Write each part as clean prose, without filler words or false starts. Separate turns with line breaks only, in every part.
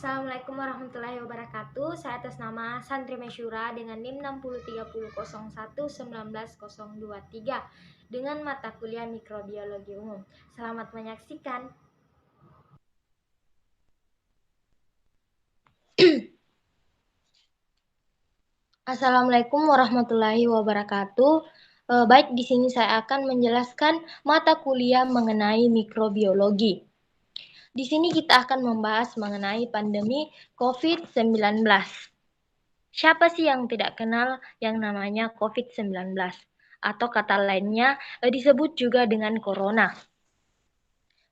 Assalamualaikum warahmatullahi wabarakatuh. Saya atas nama Santri Mesyura dengan NIM 6030011923 dengan mata kuliah Mikrobiologi Umum. Selamat menyaksikan. Assalamualaikum warahmatullahi wabarakatuh. Baik, di sini saya akan menjelaskan mata kuliah mengenai mikrobiologi. Di sini kita akan membahas mengenai pandemi COVID-19. Siapa sih yang tidak kenal yang namanya COVID-19? Atau kata lainnya disebut juga dengan corona.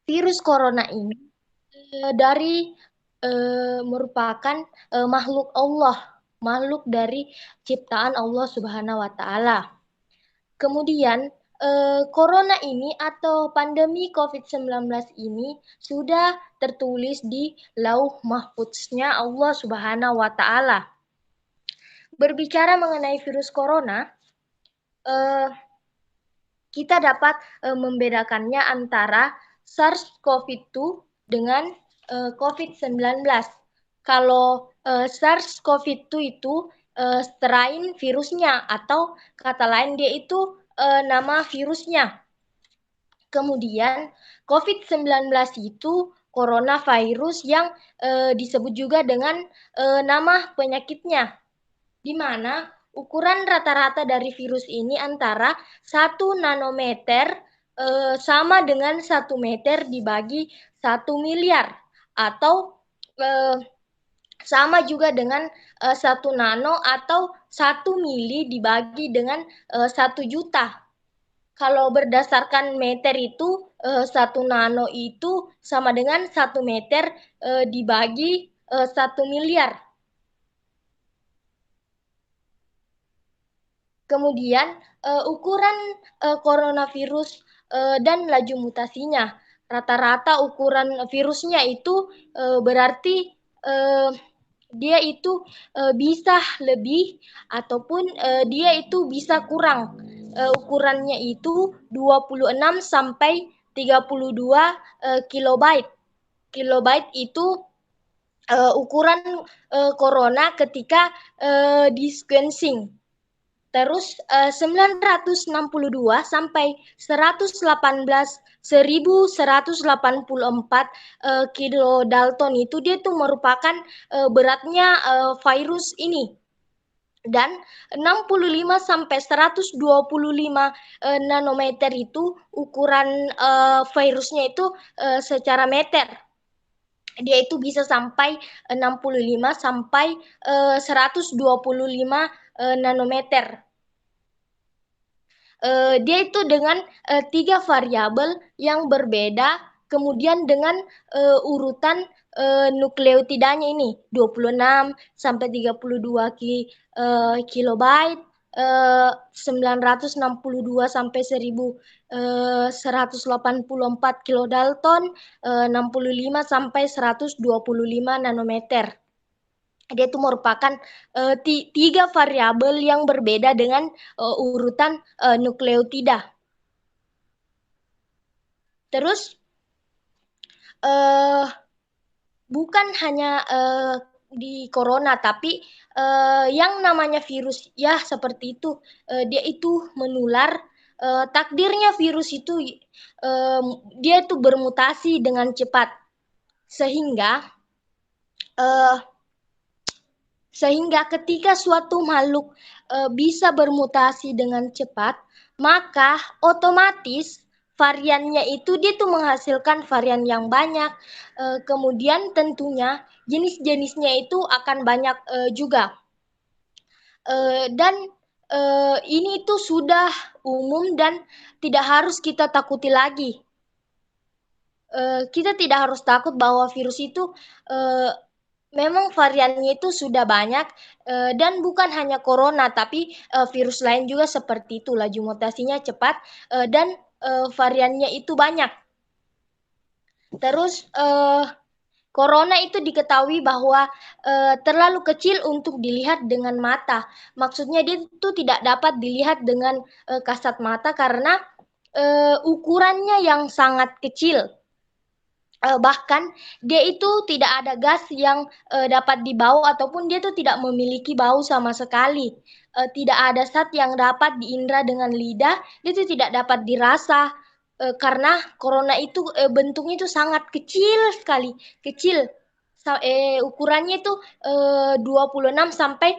Virus corona ini merupakan makhluk Allah, makhluk dari ciptaan Allah Subhanahu wa taala. Kemudian corona ini atau pandemi COVID-19 ini sudah tertulis di Lauh Mahfuznya Allah Subhanahu wa taala. Berbicara mengenai virus corona, kita dapat membedakannya antara SARS-CoV-2 dengan COVID-19. Kalau SARS-CoV-2 itu strain virusnya atau kata lain dia itu nama virusnya. Kemudian COVID-19 itu coronavirus yang disebut juga dengan nama penyakitnya, di mana ukuran rata-rata dari virus ini antara 1 nanometer sama dengan 1 meter dibagi 1 miliar atau sama juga dengan 1 nano atau 1 mili dibagi dengan 1 juta. Kalau berdasarkan meter itu 1 nano itu sama dengan 1 meter dibagi 1 miliar. Kemudian ukuran coronavirus dan laju mutasinya. Rata-rata ukuran virusnya itu berarti dia itu bisa lebih ataupun dia itu bisa kurang. Ukurannya itu 26 sampai 32 kilobyte. Kilobyte itu ukuran corona ketika di sequencing. Terus 962 sampai 1184 kilodalton itu dia tuh merupakan beratnya virus ini. Dan 65 sampai 125 nanometer itu ukuran virusnya itu secara meter. Dia itu bisa sampai 65 sampai 125 nanometer. Dia itu dengan 3 variabel yang berbeda, kemudian dengan urutan nukleotidanya ini 26 sampai 32 kilobyte, 962 sampai 1184 kilodalton, 65 sampai 125 nanometer. Dia itu merupakan 3 variabel yang berbeda dengan urutan nukleotida. Terus bukan hanya di corona, tapi yang namanya virus ya seperti itu, dia itu menular. Takdirnya virus itu dia itu bermutasi dengan cepat sehingga ketika suatu makhluk bisa bermutasi dengan cepat, maka otomatis variannya itu dia tuh menghasilkan varian yang banyak. Kemudian tentunya jenis-jenisnya itu akan banyak juga. Dan ini tuh sudah umum dan tidak harus kita takuti lagi. Kita tidak harus takut bahwa virus itu memang variannya itu sudah banyak dan bukan hanya corona, tapi virus lain juga seperti itu, laju mutasinya cepat dan variannya itu banyak. Terus corona itu diketahui bahwa terlalu kecil untuk dilihat dengan mata. Maksudnya dia itu tidak dapat dilihat dengan kasat mata karena ukurannya yang sangat kecil. Bahkan dia itu tidak ada gas yang dapat dibawa ataupun dia itu tidak memiliki bau sama sekali. Tidak ada zat yang dapat diindra dengan lidah, dia itu tidak dapat dirasa karena corona itu bentuknya itu sangat kecil sekali, kecil. Ukurannya itu 26 sampai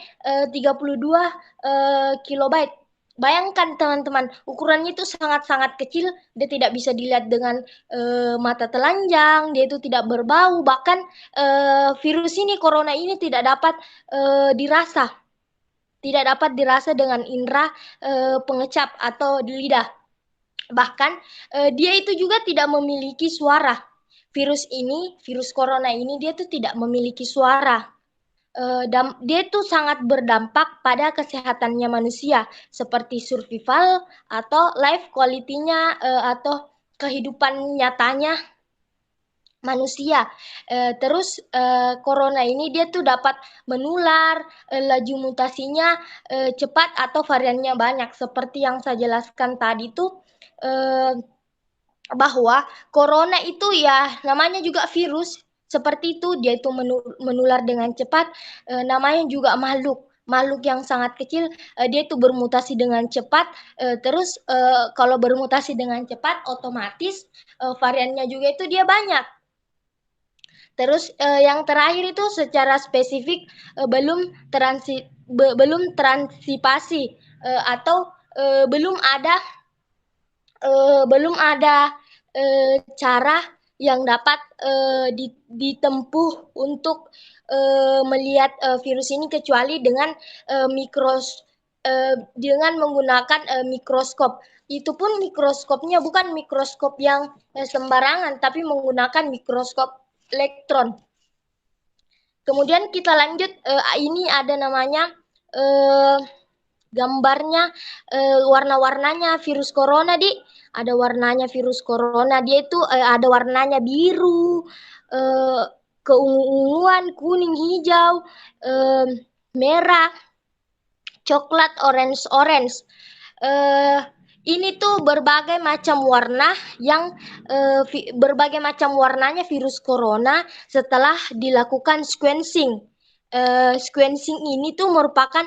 32 kilobyte. Bayangkan teman-teman, ukurannya itu sangat-sangat kecil, dia tidak bisa dilihat dengan mata telanjang, dia itu tidak berbau, bahkan virus ini, corona ini tidak dapat dirasa, tidak dapat dirasa dengan indera pengecap atau di lidah. Bahkan dia itu juga tidak memiliki suara. Virus ini, virus corona ini, dia itu tidak memiliki suara. Dia itu sangat berdampak pada kesehatannya manusia, seperti survival atau life quality-nya atau kehidupan nyatanya manusia. Terus corona ini dia tuh dapat menular, laju mutasinya cepat atau variannya banyak. Seperti yang saya jelaskan tadi tuh bahwa corona itu ya namanya juga virus. Seperti itu, dia itu menular dengan cepat, namanya juga makhluk yang sangat kecil, dia itu bermutasi dengan cepat, terus kalau bermutasi dengan cepat, otomatis variannya juga itu dia banyak. Terus yang terakhir itu secara spesifik belum transipasi atau belum ada cara yang dapat ditempuh untuk melihat virus ini kecuali dengan dengan menggunakan mikroskop. Itu pun mikroskopnya bukan mikroskop yang sembarangan, tapi menggunakan mikroskop elektron. Kemudian kita lanjut, ini ada namanya gambarnya, warna-warnanya virus corona, Di. Ada warnanya virus corona, dia itu ada warnanya biru, keunguan, kuning, hijau, merah, coklat, orange. Ini tuh berbagai macam warna yang berbagai macam warnanya virus corona setelah dilakukan sequencing. Sequencing ini tuh merupakan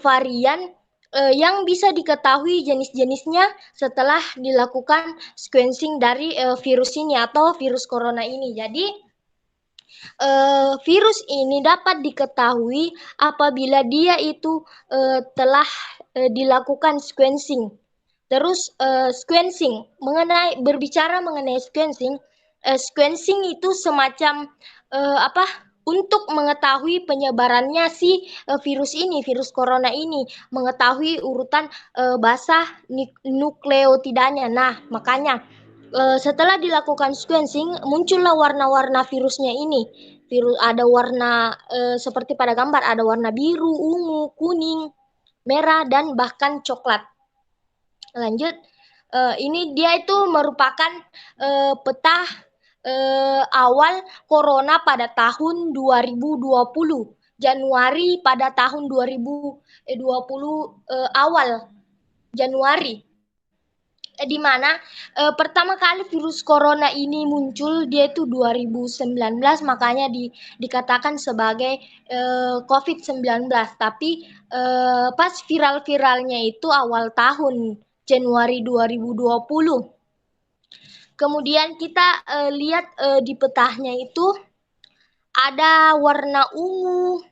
varian yang bisa diketahui jenis-jenisnya setelah dilakukan sequencing dari virus ini atau virus corona ini. Jadi virus ini dapat diketahui apabila dia itu telah dilakukan sequencing. Terus sequencing, berbicara mengenai sequencing, sequencing itu semacam untuk mengetahui penyebarannya si virus ini, virus corona ini, mengetahui urutan basah nukleotidanya. Nah, makanya setelah dilakukan sequencing muncullah warna-warna virusnya ini. Virus ada warna seperti pada gambar, ada warna biru, ungu, kuning, merah, dan bahkan coklat. Lanjut, ini dia itu merupakan peta awal corona pada tahun 2020, Januari pada tahun 2020 awal Januari, di mana pertama kali virus corona ini muncul dia itu 2019, makanya dikatakan sebagai COVID-19. Tapi pas viral-viralnya itu awal tahun Januari 2020. Kemudian kita lihat di petahnya itu ada warna ungu,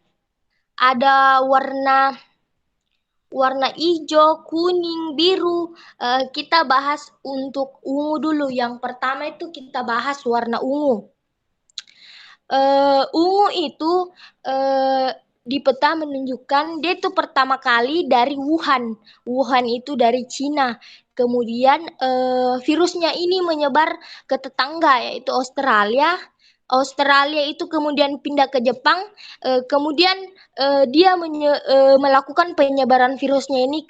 ada warna hijau, kuning, biru. Kita bahas untuk ungu dulu. Yang pertama itu kita bahas warna ungu. Ungu itu di peta menunjukkan dia itu pertama kali dari Wuhan. Wuhan itu dari Cina. Kemudian virusnya ini menyebar ke tetangga yaitu Australia. Australia itu kemudian pindah ke Jepang. Kemudian dia melakukan penyebaran virusnya ini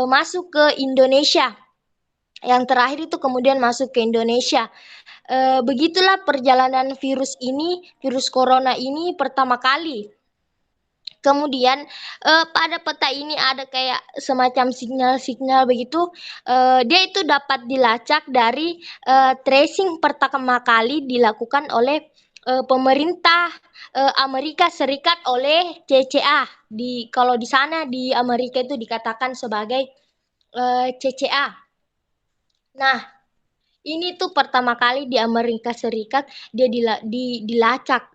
masuk ke Indonesia. Yang terakhir itu kemudian masuk ke Indonesia. Begitulah perjalanan virus corona ini pertama kali. Kemudian pada peta ini ada kayak semacam sinyal-sinyal begitu, dia itu dapat dilacak dari tracing pertama kali dilakukan oleh pemerintah Amerika Serikat oleh CCA. Kalau di sana di Amerika itu dikatakan sebagai CCA. Nah, ini tuh pertama kali di Amerika Serikat dia dilacak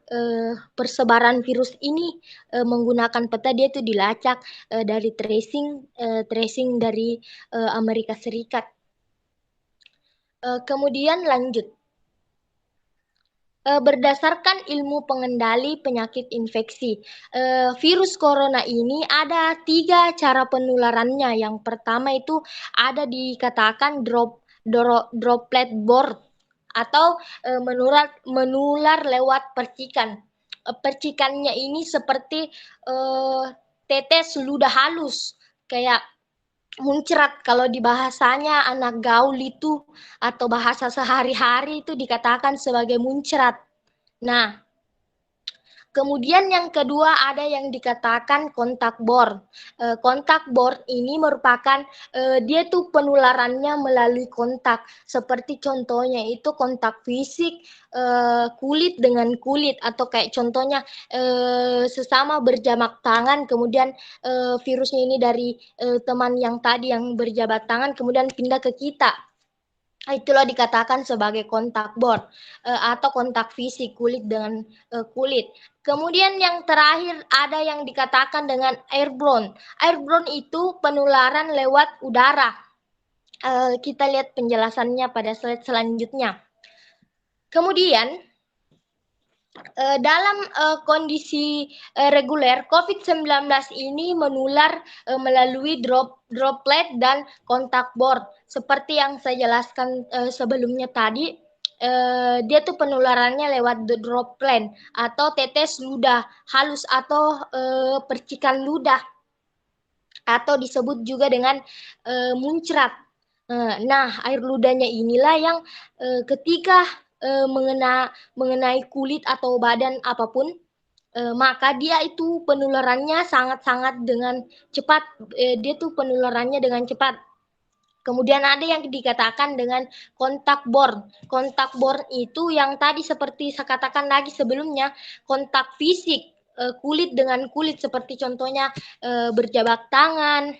persebaran virus ini menggunakan peta. Dia tuh dilacak dari tracing dari Amerika Serikat. Kemudian lanjut. Berdasarkan ilmu pengendali penyakit infeksi, virus corona ini ada 3 cara penularannya. Yang pertama itu ada dikatakan droplet borne atau menular lewat percikan. Percikannya ini seperti tetes ludah halus, kayak muncrat. Kalau di bahasanya anak gaul itu atau bahasa sehari-hari itu dikatakan sebagai muncrat. Nah, kemudian yang kedua ada yang dikatakan kontak borne. Kontak borne ini merupakan dia tuh penularannya melalui kontak. Seperti contohnya itu kontak fisik kulit dengan kulit, atau kayak contohnya sesama berjabat tangan, kemudian virusnya ini dari teman yang tadi yang berjabat tangan kemudian pindah ke kita. Itulah dikatakan sebagai kontak borne atau kontak fisik kulit dengan kulit. Kemudian yang terakhir ada yang dikatakan dengan airborne. Airborne itu penularan lewat udara. Kita lihat penjelasannya pada slide selanjutnya. Kemudian dalam kondisi reguler, COVID-19 ini menular melalui droplet dan kontak borne. Seperti yang saya jelaskan sebelumnya tadi, dia tuh penularannya lewat droplet atau tetes ludah halus atau percikan ludah, atau disebut juga dengan muncrat. Nah, air ludahnya inilah yang ketika mengenai kulit atau badan apapun, maka dia itu penularannya sangat-sangat dengan cepat. Dia tuh penularannya dengan cepat. Kemudian ada yang dikatakan dengan kontak borne. Kontak borne itu yang tadi seperti saya katakan lagi sebelumnya, kontak fisik kulit dengan kulit, seperti contohnya berjabat tangan,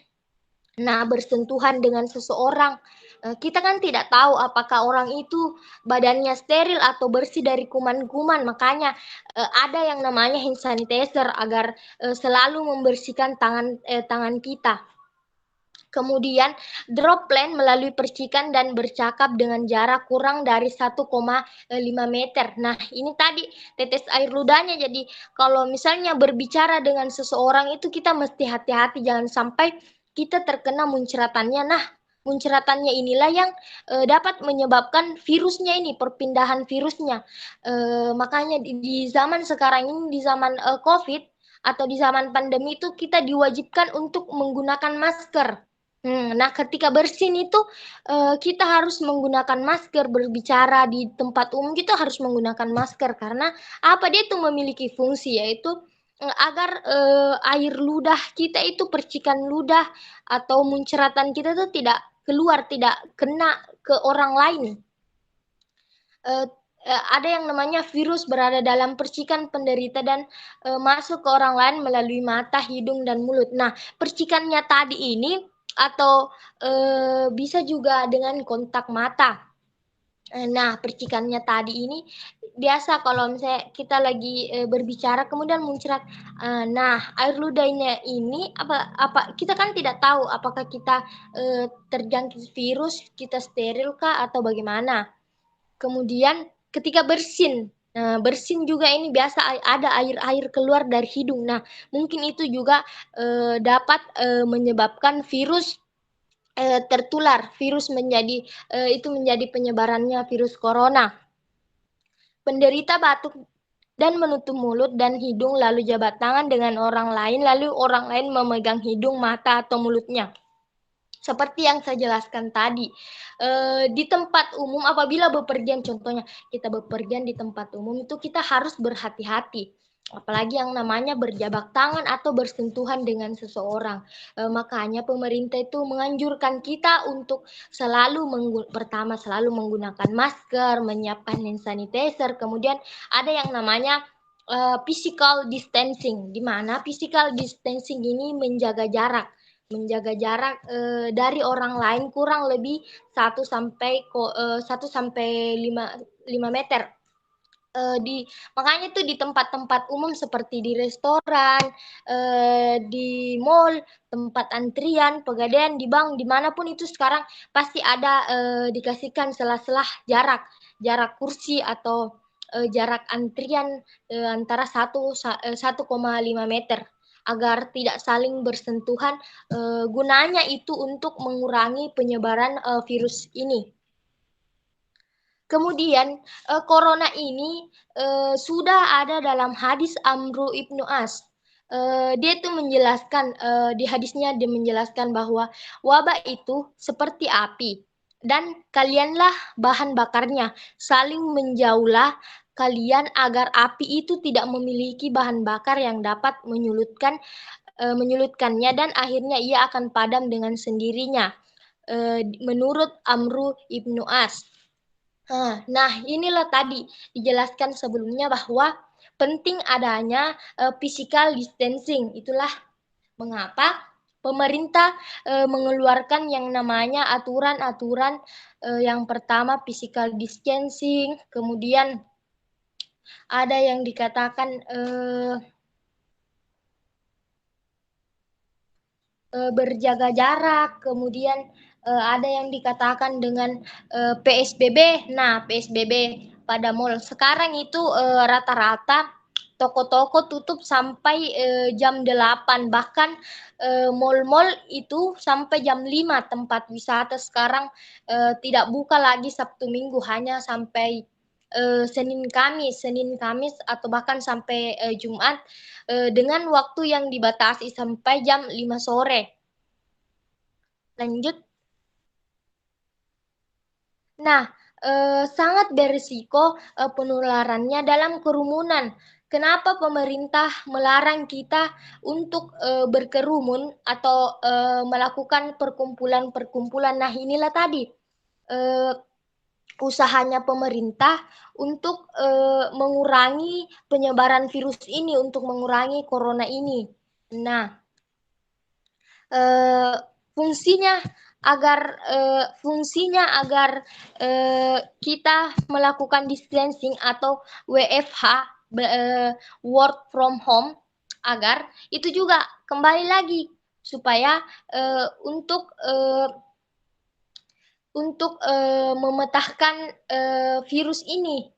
nah bersentuhan dengan seseorang. Kita kan tidak tahu apakah orang itu badannya steril atau bersih dari kuman-kuman, makanya ada yang namanya hand sanitizer agar selalu membersihkan tangan kita. Kemudian droplet melalui percikan dan bercakap dengan jarak kurang dari 1,5 meter. Nah, ini tadi tetes air ludahnya. Jadi kalau misalnya berbicara dengan seseorang itu kita mesti hati-hati, jangan sampai kita terkena muncratannya. Nah, muncratannya inilah yang dapat menyebabkan virusnya ini, perpindahan virusnya. Makanya di zaman sekarang ini, di zaman COVID atau di zaman pandemi itu kita diwajibkan untuk menggunakan masker. Nah, ketika bersin itu kita harus menggunakan masker. Berbicara di tempat umum kita harus menggunakan masker, karena apa, dia itu memiliki fungsi, yaitu agar air ludah kita itu, percikan ludah atau muncratan kita itu tidak keluar, tidak kena ke orang lain. Ada yang namanya virus berada dalam percikan penderita dan masuk ke orang lain melalui mata, hidung, dan mulut. Nah, percikannya tadi ini atau bisa juga dengan kontak mata. Nah, percikannya tadi ini biasa kalau misalnya kita lagi berbicara kemudian muncrat. Nah, air ludahnya ini apa kita kan tidak tahu apakah kita terjangkit virus, kita steril kah atau bagaimana. Kemudian ketika bersin, bersin juga ini biasa ada air-air keluar dari hidung. Nah, mungkin itu juga dapat menyebabkan virus tertular. Virus itu menjadi penyebarannya virus corona. Penderita batuk dan menutup mulut dan hidung, lalu jabat tangan dengan orang lain, lalu orang lain memegang hidung, mata, atau mulutnya. Seperti yang saya jelaskan tadi, di tempat umum apabila bepergian, contohnya kita bepergian di tempat umum itu kita harus berhati-hati. apalagi yang namanya berjabat tangan atau bersentuhan dengan seseorang. Makanya pemerintah itu menganjurkan kita untuk pertama selalu menggunakan masker, menyiapkan hand sanitizer, kemudian ada yang namanya physical distancing, di mana physical distancing ini menjaga jarak dari orang lain kurang lebih 1 sampai 5 meter. Makanya tuh di tempat-tempat umum seperti di restoran, di mall, tempat antrian, pegadaian, di bank, dimanapun itu sekarang pasti ada dikasihkan sela-sela jarak kursi atau jarak antrian antara 1,5 meter agar tidak saling bersentuhan. Gunanya itu untuk mengurangi penyebaran virus ini. Kemudian corona ini sudah ada dalam hadis Amru ibnu As. Dia itu menjelaskan di hadisnya dia menjelaskan bahwa wabah itu seperti api dan kalianlah bahan bakarnya, saling menjauhlah kalian agar api itu tidak memiliki bahan bakar yang dapat menyulutkannya dan akhirnya ia akan padam dengan sendirinya. Menurut Amru ibnu As. Nah, inilah tadi dijelaskan sebelumnya bahwa penting adanya physical distancing. Itulah mengapa pemerintah mengeluarkan yang namanya aturan-aturan yang pertama physical distancing, kemudian ada yang dikatakan berjaga jarak, kemudian ada yang dikatakan dengan PSBB. Nah, PSBB pada mall sekarang itu rata-rata toko-toko tutup sampai jam 8, bahkan mall-mall itu sampai jam 5. Tempat wisata sekarang tidak buka lagi Sabtu Minggu, hanya sampai Senin Kamis atau bahkan sampai Jumat dengan waktu yang dibatasi sampai jam 5 sore. Lanjut. Nah, sangat berisiko penularannya dalam kerumunan. Kenapa pemerintah melarang kita untuk berkerumun atau melakukan perkumpulan-perkumpulan? Nah, inilah tadi usahanya pemerintah untuk mengurangi penyebaran virus ini, untuk mengurangi corona ini. Nah, fungsinya agar kita melakukan distancing atau WFH, work from home, agar itu juga kembali lagi supaya untuk memetahkan virus ini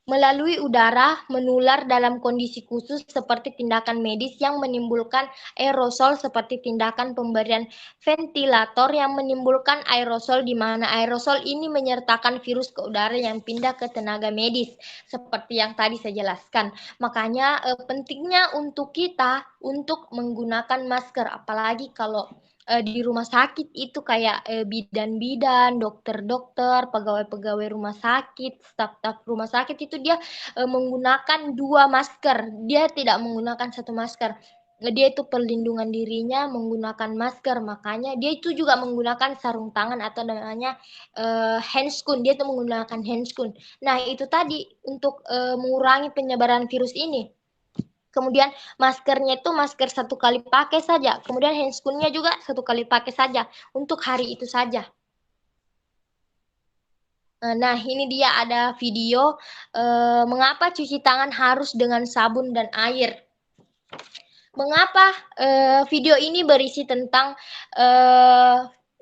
melalui udara, menular dalam kondisi khusus seperti tindakan medis yang menimbulkan aerosol, seperti tindakan pemberian ventilator yang menimbulkan aerosol, di mana aerosol ini menyertakan virus ke udara yang pindah ke tenaga medis seperti yang tadi saya jelaskan. Makanya pentingnya untuk kita untuk menggunakan masker, apalagi kalau di rumah sakit itu kayak bidan-bidan, dokter-dokter, pegawai-pegawai rumah sakit, staf-staf rumah sakit itu dia menggunakan 2 masker. Dia tidak menggunakan 1 masker. Dia itu perlindungan dirinya menggunakan masker, makanya dia itu juga menggunakan sarung tangan atau namanya handscoon. Dia itu menggunakan handscoon. Nah, itu tadi untuk mengurangi penyebaran virus ini. Kemudian maskernya itu masker 1 kali pakai saja. Kemudian handscoon-nya juga 1 kali pakai saja untuk hari itu saja. Nah, ini dia ada video mengapa cuci tangan harus dengan sabun dan air. Mengapa video ini berisi tentang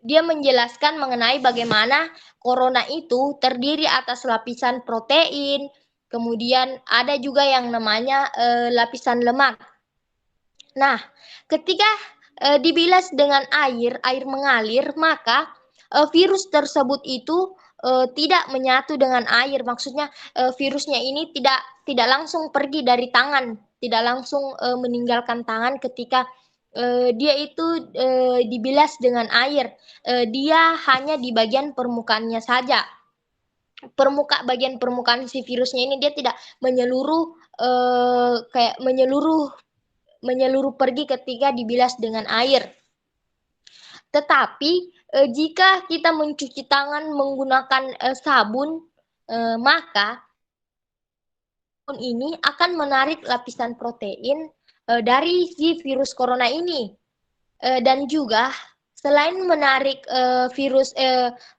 dia menjelaskan mengenai bagaimana corona itu terdiri atas lapisan protein, kemudian ada juga yang namanya lapisan lemak. Nah, ketika dibilas dengan air mengalir, maka virus tersebut itu tidak menyatu dengan air. Maksudnya virusnya ini tidak langsung pergi dari tangan, tidak langsung meninggalkan tangan ketika dia itu dibilas dengan air. Dia hanya di bagian permukaannya saja. bagian permukaan si virusnya ini dia tidak menyeluruh kayak menyeluruh pergi ketika dibilas dengan air. Tetapi jika kita mencuci tangan menggunakan sabun, maka sabun ini akan menarik lapisan protein dari si virus corona ini. Dan juga selain menarik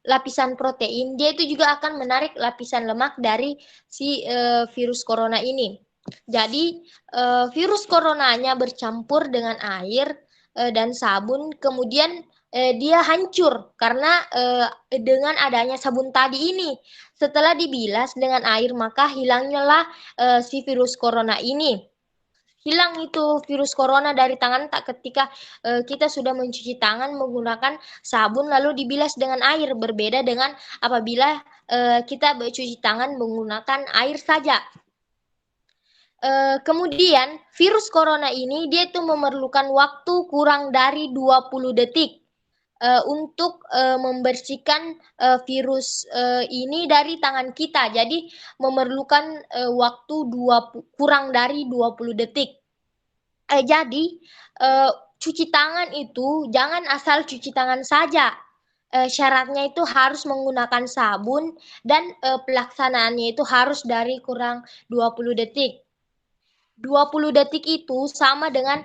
lapisan protein, dia itu juga akan menarik lapisan lemak dari si virus corona ini. Jadi virus coronanya bercampur dengan air dan sabun, kemudian dia hancur karena dengan adanya sabun tadi ini. Setelah dibilas dengan air, maka hilanglah si virus corona ini. Hilang itu virus corona dari tangan tak ketika kita sudah mencuci tangan menggunakan sabun lalu dibilas dengan air, berbeda dengan apabila kita mencuci tangan menggunakan air saja. Kemudian virus corona ini dia itu memerlukan waktu kurang dari 20 detik untuk membersihkan virus ini dari tangan kita. Jadi memerlukan waktu kurang dari 20 detik. Jadi cuci tangan itu jangan asal cuci tangan saja. Syaratnya itu harus menggunakan sabun dan pelaksanaannya itu harus dari kurang 20 detik. 20 detik itu sama dengan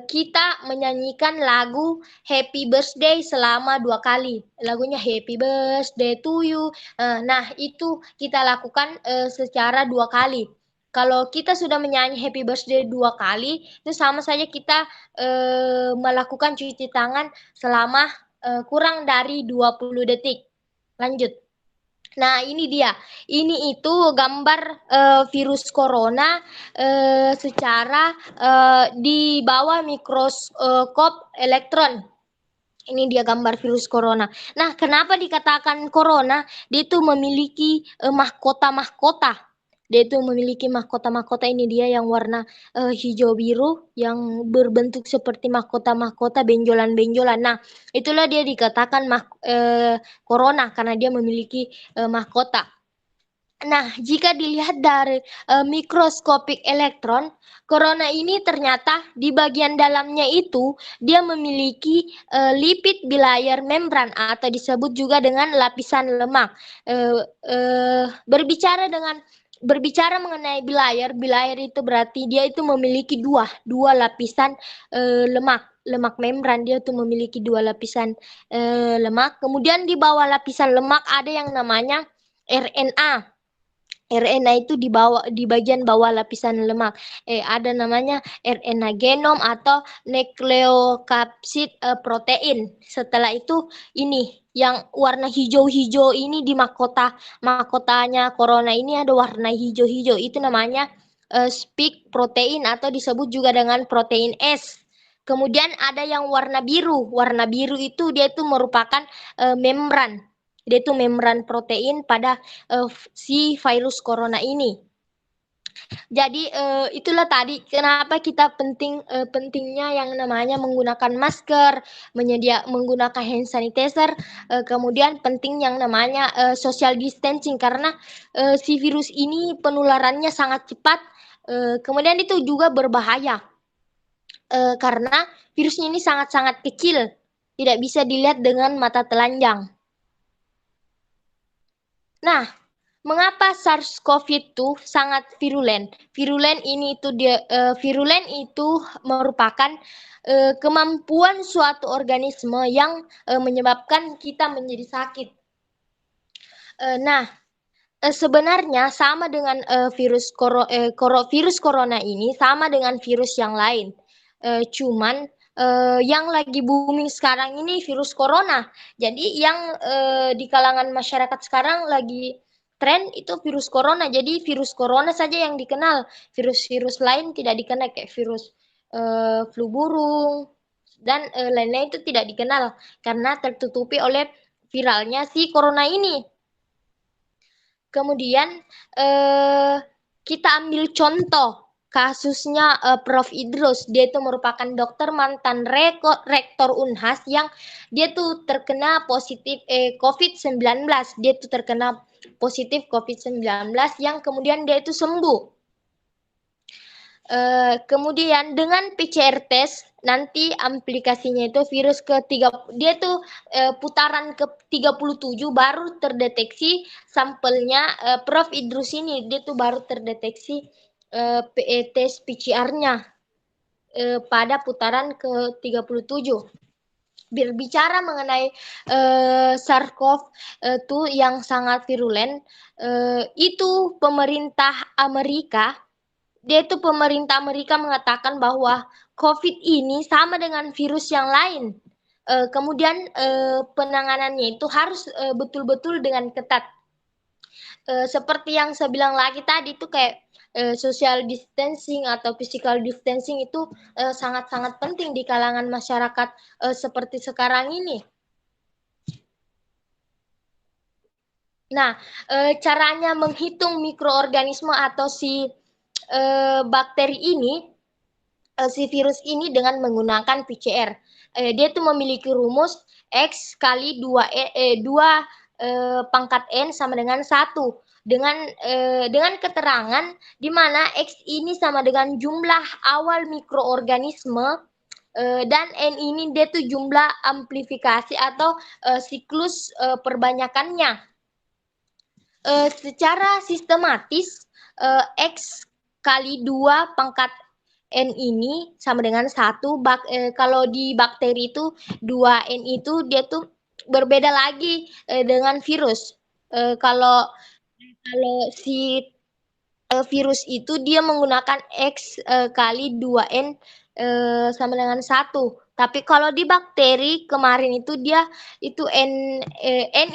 kita menyanyikan lagu Happy Birthday selama 2 kali. Lagunya Happy Birthday to you. Nah, itu kita lakukan secara 2 kali. Kalau kita sudah menyanyi Happy Birthday 2 kali, itu sama saja kita melakukan cuci tangan selama kurang dari 20 detik. Lanjut. Nah, ini dia. Ini itu gambar virus corona secara di bawah mikroskop elektron. Ini dia gambar virus corona. Nah, kenapa dikatakan corona? Dia itu memiliki mahkota-mahkota. Dia itu memiliki mahkota-mahkota, ini dia yang warna hijau biru yang berbentuk seperti mahkota-mahkota benjolan-benjolan. Nah, itulah dia dikatakan corona karena dia memiliki mahkota. Nah, jika dilihat dari mikroskopik elektron, corona ini ternyata di bagian dalamnya itu dia memiliki lipid bilayer membran atau disebut juga dengan lapisan lemak. Berbicara mengenai bilayer itu berarti dia itu memiliki dua lapisan lemak membran. Dia itu memiliki dua lapisan lemak. Kemudian di bawah lapisan lemak ada yang namanya RNA. RNA itu di bagian bawah lapisan lemak. Ada namanya RNA genom atau nukleokapsid protein. Setelah itu ini yang warna hijau-hijau ini di mahkotanya corona ini ada warna hijau-hijau. Itu namanya spike protein atau disebut juga dengan protein S. Kemudian ada yang warna biru. Warna biru itu dia itu merupakan membran. Dia itu membran protein pada si virus corona ini. Jadi itulah tadi kenapa kita pentingnya yang namanya menggunakan masker, menggunakan hand sanitizer, kemudian penting yang namanya social distancing karena si virus ini penularannya sangat cepat, kemudian itu juga berbahaya karena virusnya ini sangat-sangat kecil, tidak bisa dilihat dengan mata telanjang. Nah, mengapa SARS-CoV itu sangat virulen? Virulen itu merupakan kemampuan suatu organisme yang menyebabkan kita menjadi sakit. Sebenarnya sama dengan virus corona ini sama dengan virus yang lain. Cuman yang lagi booming sekarang ini virus corona. Jadi yang di kalangan masyarakat sekarang lagi tren itu virus corona. Jadi virus corona saja yang dikenal. Virus-virus lain tidak dikenal kayak virus flu burung dan lain-lain itu tidak dikenal karena tertutupi oleh viralnya si corona ini. Kemudian kita ambil contoh kasusnya Prof. Idrus. Dia itu merupakan dokter mantan rektor Unhas yang dia tuh terkena positif COVID-19. Dia tuh terkena positif COVID-19 yang kemudian dia itu sembuh. Kemudian dengan PCR test nanti aplikasinya itu virus dia tuh putaran ke-37 baru terdeteksi sampelnya Prof Idrus ini dia tuh baru terdeteksi tes PCR-nya pada putaran ke-37. Berbicara mengenai SARS-CoV itu yang sangat virulen, itu pemerintah Amerika mengatakan bahwa COVID ini sama dengan virus yang lain. Kemudian penanganannya itu harus betul-betul dengan ketat. Seperti yang saya bilang lagi tadi itu kayak social distancing atau physical distancing itu sangat-sangat penting di kalangan masyarakat seperti sekarang ini. Nah, caranya menghitung mikroorganisme atau si bakteri ini, si virus ini dengan menggunakan PCR. Dia tuh memiliki rumus X kali 2 pangkat N sama dengan 1. Dengan keterangan di mana X ini sama dengan jumlah awal mikroorganisme dan N ini dia tuh jumlah amplifikasi atau siklus perbanyakannya. Secara sistematis X kali 2 pangkat N ini sama dengan 1. Kalau di bakteri itu 2N itu dia tuh berbeda lagi dengan virus. Kalau si virus itu dia menggunakan X kali 2N sama dengan 1. Tapi kalau di bakteri kemarin itu dia itu N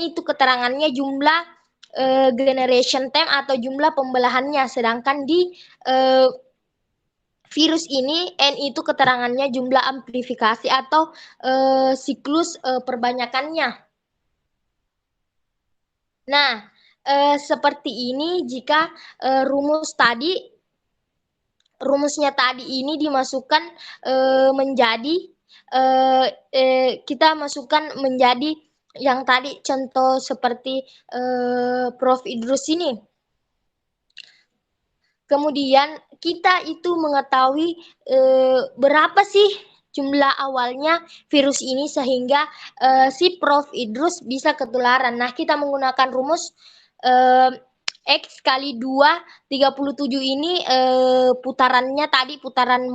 itu keterangannya jumlah generation time atau jumlah pembelahannya, sedangkan di virus ini N itu keterangannya jumlah amplifikasi atau siklus perbanyakannya. Nah, seperti ini jika rumusnya tadi ini dimasukkan menjadi kita masukkan menjadi yang tadi contoh seperti Prof Idrus ini. Kemudian kita itu mengetahui berapa sih jumlah awalnya virus ini sehingga si Prof Idrus bisa ketularan. Nah, kita menggunakan rumus X kali 2, 37 ini putarannya tadi putaran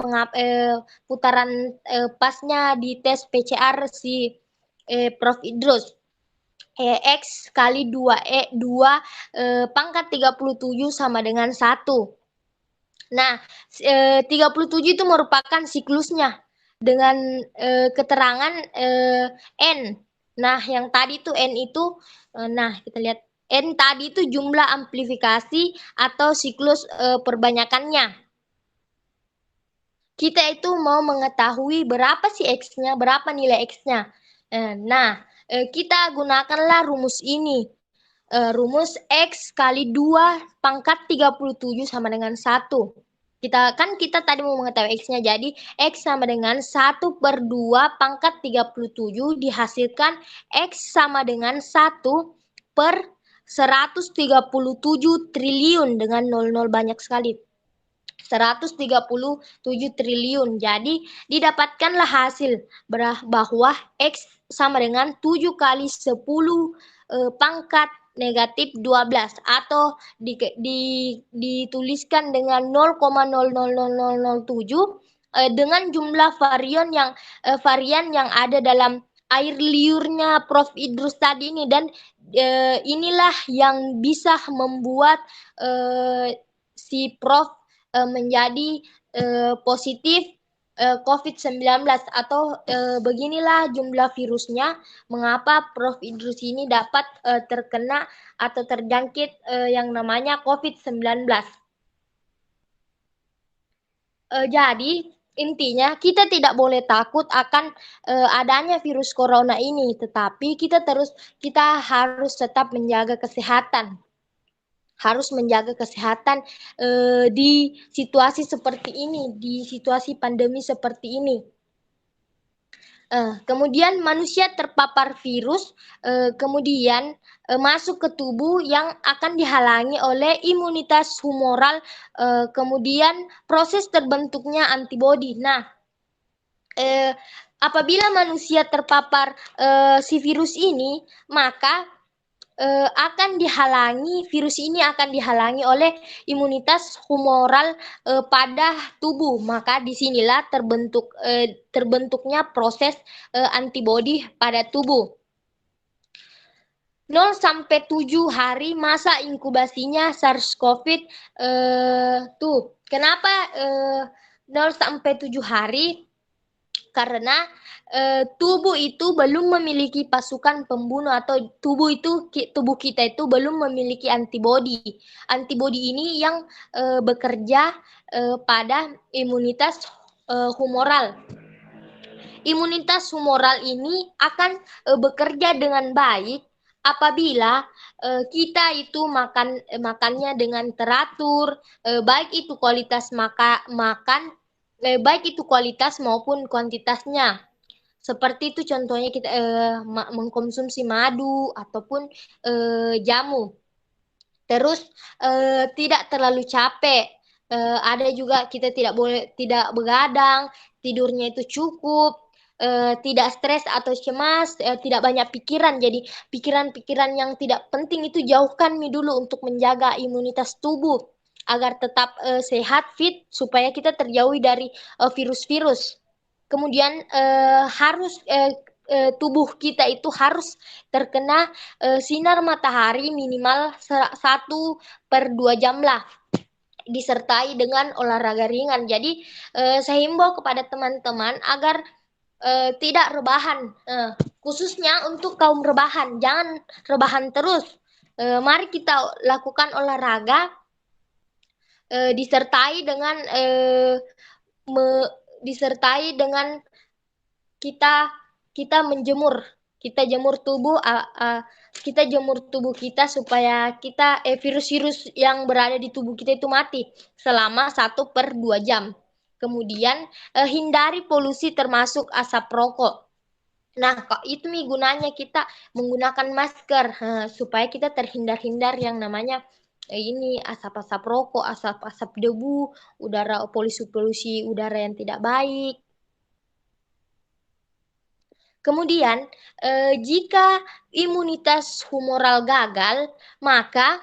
pasnya di tes PCR si Prof Idrus. X kali 2 pangkat 37 sama dengan 1. Nah, 37 itu merupakan siklusnya dengan keterangan N. Nah, yang tadi itu N itu, nah kita lihat N tadi itu jumlah amplifikasi atau siklus perbanyakannya. Kita itu mau mengetahui berapa sih X-nya, berapa nilai X-nya. Nah, kita gunakanlah rumus ini. Rumus X kali 2 pangkat 37 sama dengan 1. Kita tadi mau mengetahui X-nya, jadi X sama dengan 1 per 2 pangkat 37 dihasilkan X sama dengan 1 per 137 triliun dengan 00 banyak sekali. 137 triliun. Jadi didapatkanlah hasil bahwa X sama dengan 7 kali 10 pangkat negatif 12 atau dituliskan dengan 0,000007 dengan jumlah varian yang ada dalam air liurnya Prof Idrus tadi ini, dan inilah yang bisa membuat si Prof menjadi positif COVID-19 atau beginilah jumlah virusnya, mengapa Prof Idrus ini dapat terkena atau terjangkit yang namanya COVID-19. Jadi intinya kita tidak boleh takut akan adanya virus corona ini, tetapi kita harus tetap menjaga kesehatan. Harus menjaga kesehatan di situasi seperti ini, di situasi pandemi seperti ini. Kemudian manusia terpapar virus, kemudian masuk ke tubuh yang akan dihalangi oleh imunitas humoral, kemudian proses terbentuknya antibodi. Nah, apabila manusia terpapar si virus ini, maka virus ini akan dihalangi oleh imunitas humoral pada tubuh. Maka disinilah terbentuknya proses antibodi pada tubuh. 0 sampai 7 hari masa inkubasinya SARS-CoV tuh. Kenapa 0 sampai 7 hari? Karena tubuh itu belum memiliki pasukan pembunuh atau tubuh kita itu belum memiliki antibodi. Antibodi ini yang bekerja pada imunitas humoral. Imunitas humoral ini akan bekerja dengan baik apabila kita itu makannya dengan teratur, baik itu kualitas makan, baik itu kualitas maupun kuantitasnya. Seperti itu contohnya kita mengkonsumsi madu ataupun jamu. Terus tidak terlalu capek. Ada juga kita tidak begadang, tidurnya itu cukup, tidak stres atau cemas, tidak banyak pikiran. Jadi pikiran-pikiran yang tidak penting itu jauhkan dulu untuk menjaga imunitas tubuh agar tetap sehat, fit, supaya kita terjauhi dari virus-virus. Kemudian tubuh kita itu harus terkena sinar matahari minimal 1/2 jam lah, disertai dengan olahraga ringan. Jadi saya himbau kepada teman-teman agar tidak rebahan, khususnya untuk kaum rebahan, jangan rebahan terus. Mari kita lakukan olahraga disertai dengan kita menjemur, kita jemur tubuh kita supaya virus-virus yang berada di tubuh kita itu mati selama 1/2 jam. Kemudian hindari polusi termasuk asap rokok. Nah, kok itu gunanya kita menggunakan masker supaya kita terhindar-hindar yang namanya ini asap-asap rokok, asap-asap debu, polusi udara yang tidak baik. Kemudian, jika imunitas humoral gagal, maka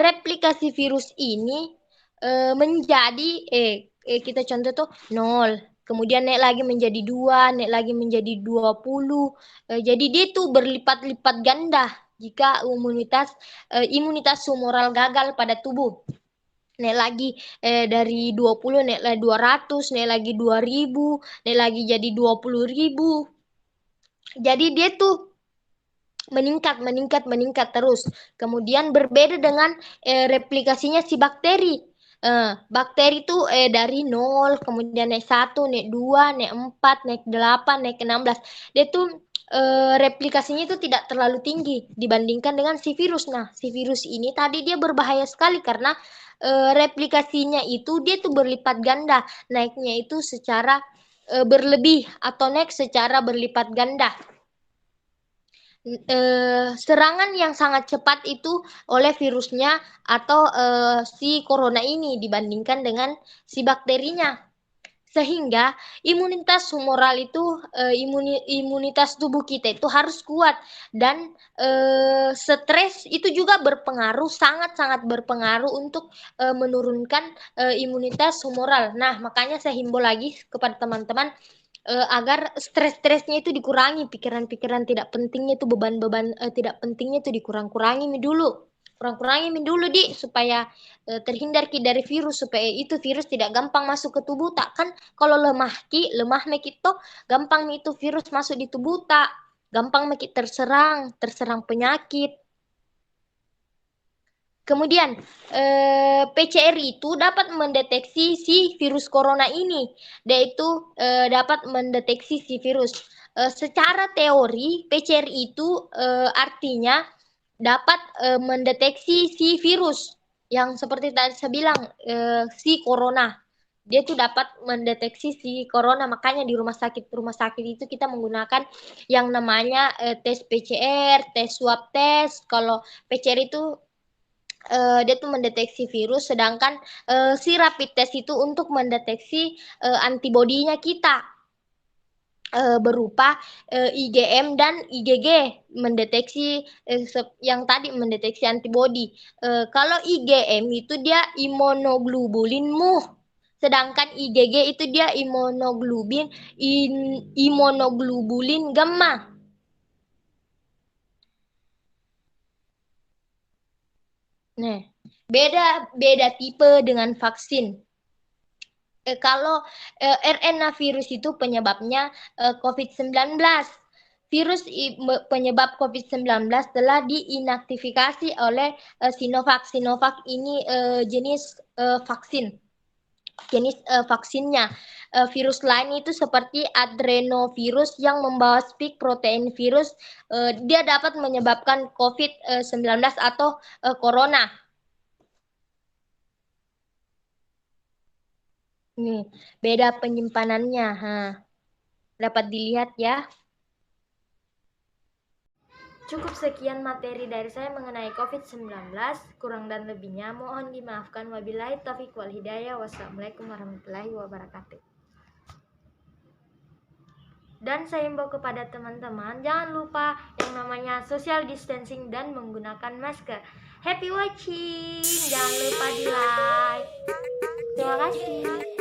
replikasi virus ini menjadi kita contoh tuh 0, kemudian naik lagi menjadi 2, naik lagi menjadi 20. Jadi dia tuh berlipat-lipat ganda jika imunitas humoral gagal pada tubuh. Naik lagi dari 20 naik lagi 200, naik lagi 2000, naik lagi jadi 20.000. Jadi dia tuh meningkat terus. Kemudian berbeda dengan replikasinya si bakteri. Bakteri itu dari 0, kemudian naik 1, naik 2, naik 4, naik 8, naik 16. Dia tuh replikasinya itu tidak terlalu tinggi dibandingkan dengan si virus. Nah, si virus ini tadi dia berbahaya sekali karena replikasinya itu dia tuh berlipat ganda, naiknya itu secara berlebih atau naik secara berlipat ganda. Serangan yang sangat cepat itu oleh virusnya atau si corona ini dibandingkan dengan si bakterinya. Sehingga imunitas humoral itu imunitas tubuh kita itu harus kuat, dan stres itu juga sangat berpengaruh untuk menurunkan imunitas humoral. Nah, makanya saya himbau lagi kepada teman-teman agar stres-stresnya itu dikurangi, pikiran-pikiran tidak pentingnya itu, beban-beban tidak pentingnya itu kurang-kurangin dulu supaya terhindar dari virus, supaya itu virus tidak gampang masuk ke tubuh tak. Kan kalau lemah mek itu gampang itu virus masuk di tubuh tak, gampang mek terserang penyakit. Kemudian PCR itu dapat mendeteksi si virus corona ini, yaitu dapat mendeteksi si virus. Secara teori PCR itu artinya dapat mendeteksi si virus yang seperti tadi saya bilang si corona. dia tuh dapat mendeteksi si corona. Makanya di rumah sakit itu kita menggunakan yang namanya tes PCR, tes swab test. Kalau PCR itu dia tuh mendeteksi virus, sedangkan si rapid test itu untuk mendeteksi antibodinya kita, berupa IgM dan IgG, mendeteksi yang tadi mendeteksi antibodi. Kalau IgM itu dia imunoglobulinmu, sedangkan IgG itu dia imunoglobulin gamma. Nah, beda beda tipe dengan vaksin. Kalau RNA virus itu penyebabnya COVID-19. Virus penyebab COVID-19 telah diinaktifikasi oleh Sinovac. Sinovac ini jenis vaksin. Jenis vaksinnya. Virus lain itu seperti adenovirus yang membawa spike protein virus. Dia dapat menyebabkan COVID-19 atau corona. Nih, beda penyimpanannya. Dapat dilihat ya. Cukup sekian materi dari saya mengenai COVID-19. Kurang dan lebihnya mohon dimaafkan. Wabillahi taufiq wal hidayah. Wassalamualaikum warahmatullahi wabarakatuh. Dan saya himbau kepada teman-teman, jangan lupa yang namanya social distancing dan menggunakan masker. Happy watching. Jangan lupa di like. Terima kasih.